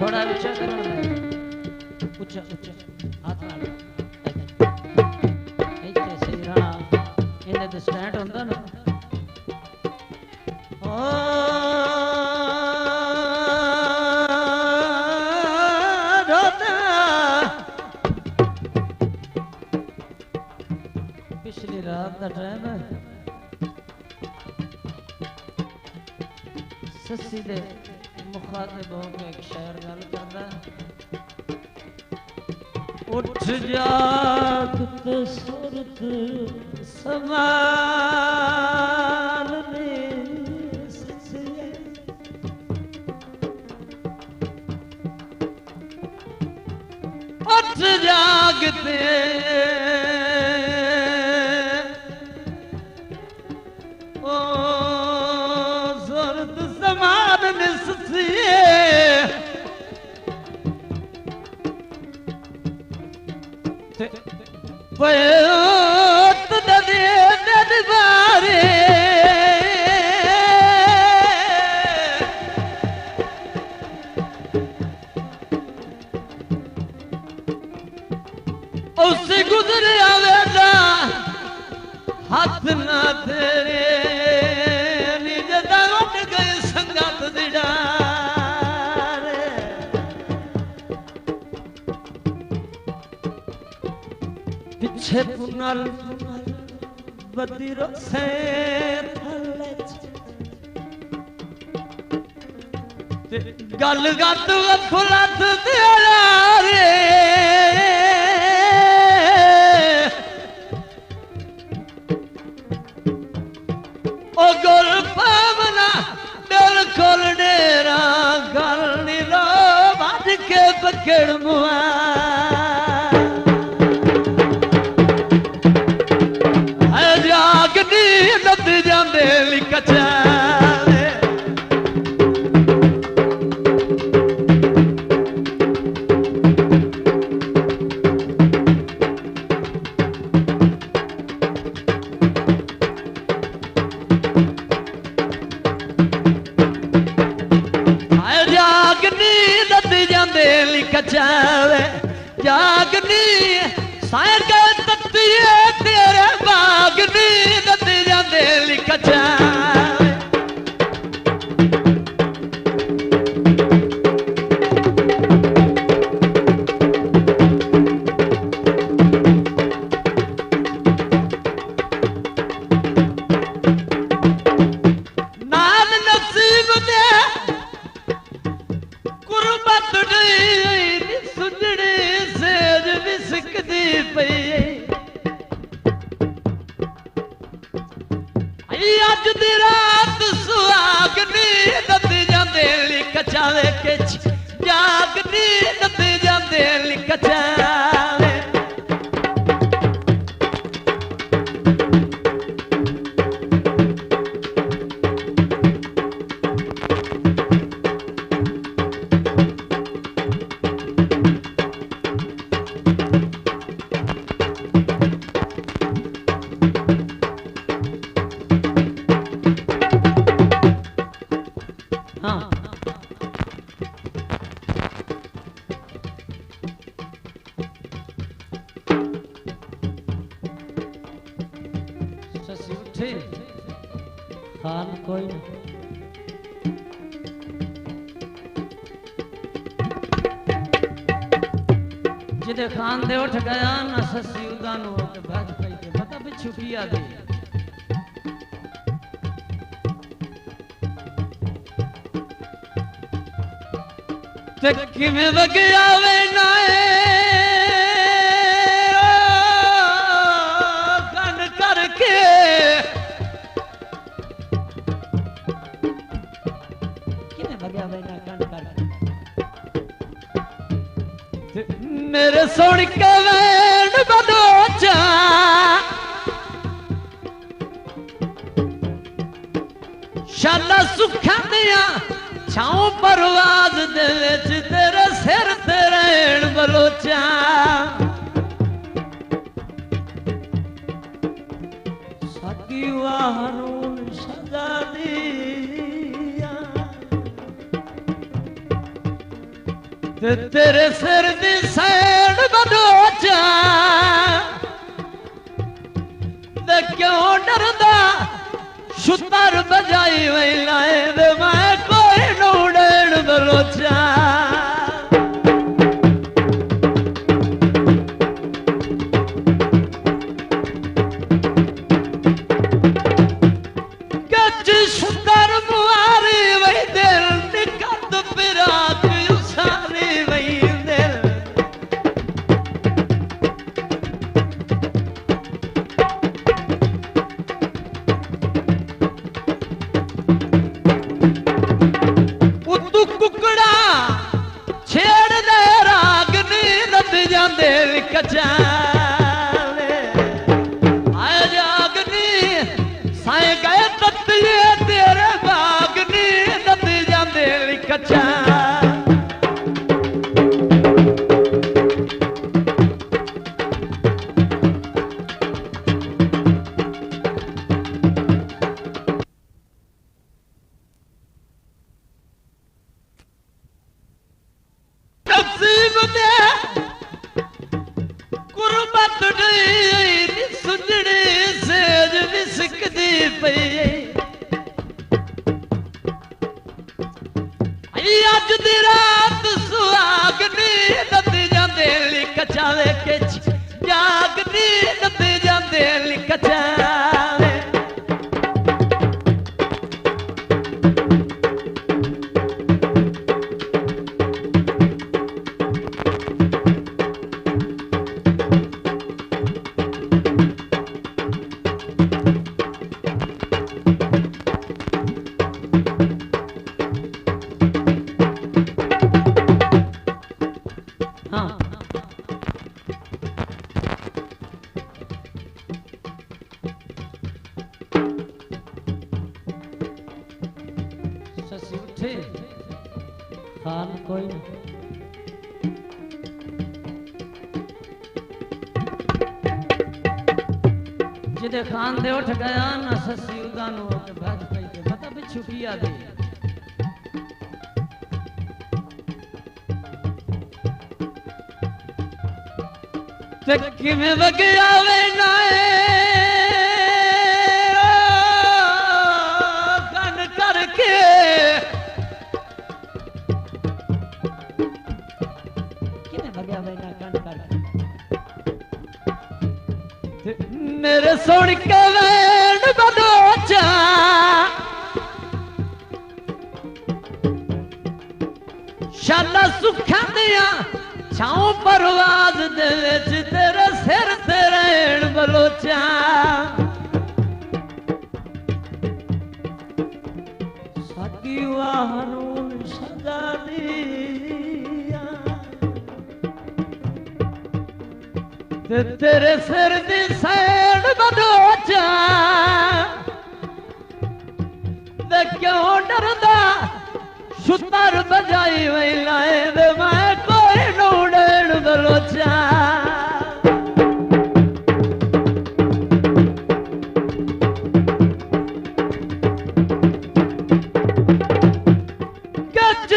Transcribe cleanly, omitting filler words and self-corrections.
थोड़ा ऊंचा करो ना, ऊंचा ऊंचा हाथ नाल ਇੱਥੇ ਸਹੀ ਰਹਾ ਇਹਨੇ ਤੇ ਸਟੈਂਡ ਹੁੰਦਾ ਨਾ पिछली रात का टाइम है सस्सी दे मुखातिब होके एक शायर गल करदा उठ जागत सुरत समान ने सस्सी उठ जागते पयोत दे दरबारे उससे गुजरे आवेदा हाथ ना तेरे निजदा उठ गए संगत दिडारे पिछे पुनल बदिरो से थले गल गत फुलत तेरा रे ओ गुल पावना दिल खोल डेरा गल नी लो भज के पकड़ मुआ जागनी नद जांदे लिकचा जागनी सायर के तत्तिए तेरे बागनी नद जांदे लिकचा नाल नसीब दे कुर्बत अज दी रात सुहागनी नद जांदे लिकचावे के जागनी नद जांदे लिकचावे खान कोई जिदे खान दे उठ गया ना ससी उदान हो के भज पई के पता भी छुपिया दे ते किवें वगया वे नाए गन करके मेरे सुन के वैन बदोचा शाला सुखा दिया छाओ परवाज दे विच तेरे सिर ते रहन बलोचा साकी वाहरून सजा दिया ते तेरे सिर दी सैन बदोचा ते क्यों डरदा छुतर बजाई वही लाए दे मैं कोई नूडेन बलोचा गज छुतर मुआरी वही दिल निकट फिराक उसारी वही दिल उतू कुकड़ा छेड़ दे राग नी रद जांदे कचाले आए जागनी साए गए तत्तिए तेरे बाग नी रद जांदे कचा नसीब दे कुर्बत दी सुजड़ी सेज विसकदी पई अज दी रात सुहागनी नद जांदे कचावे के जागनी नद जांदे कचावे हाँ शशि उठे खान कोई नहीं जिदे खान दे उठ गया ना शशि उदान होके भाग पई के बता भी छुपिया दे किमें वगया वे नाए कन करके किमें वगया वे ना कन करके मेरे सुन के वैन बदोचा शाला सुखा दिया छाओ परवाज दे विच तेरे सिर ते रहन बलोचा साडी वाहनून सजा दिया ते तेरे सिर दी सैन बलोचा ते क्यों डरदा छुतर बजाई वही लाए दे मैं कोई नूडेन बलोचा गज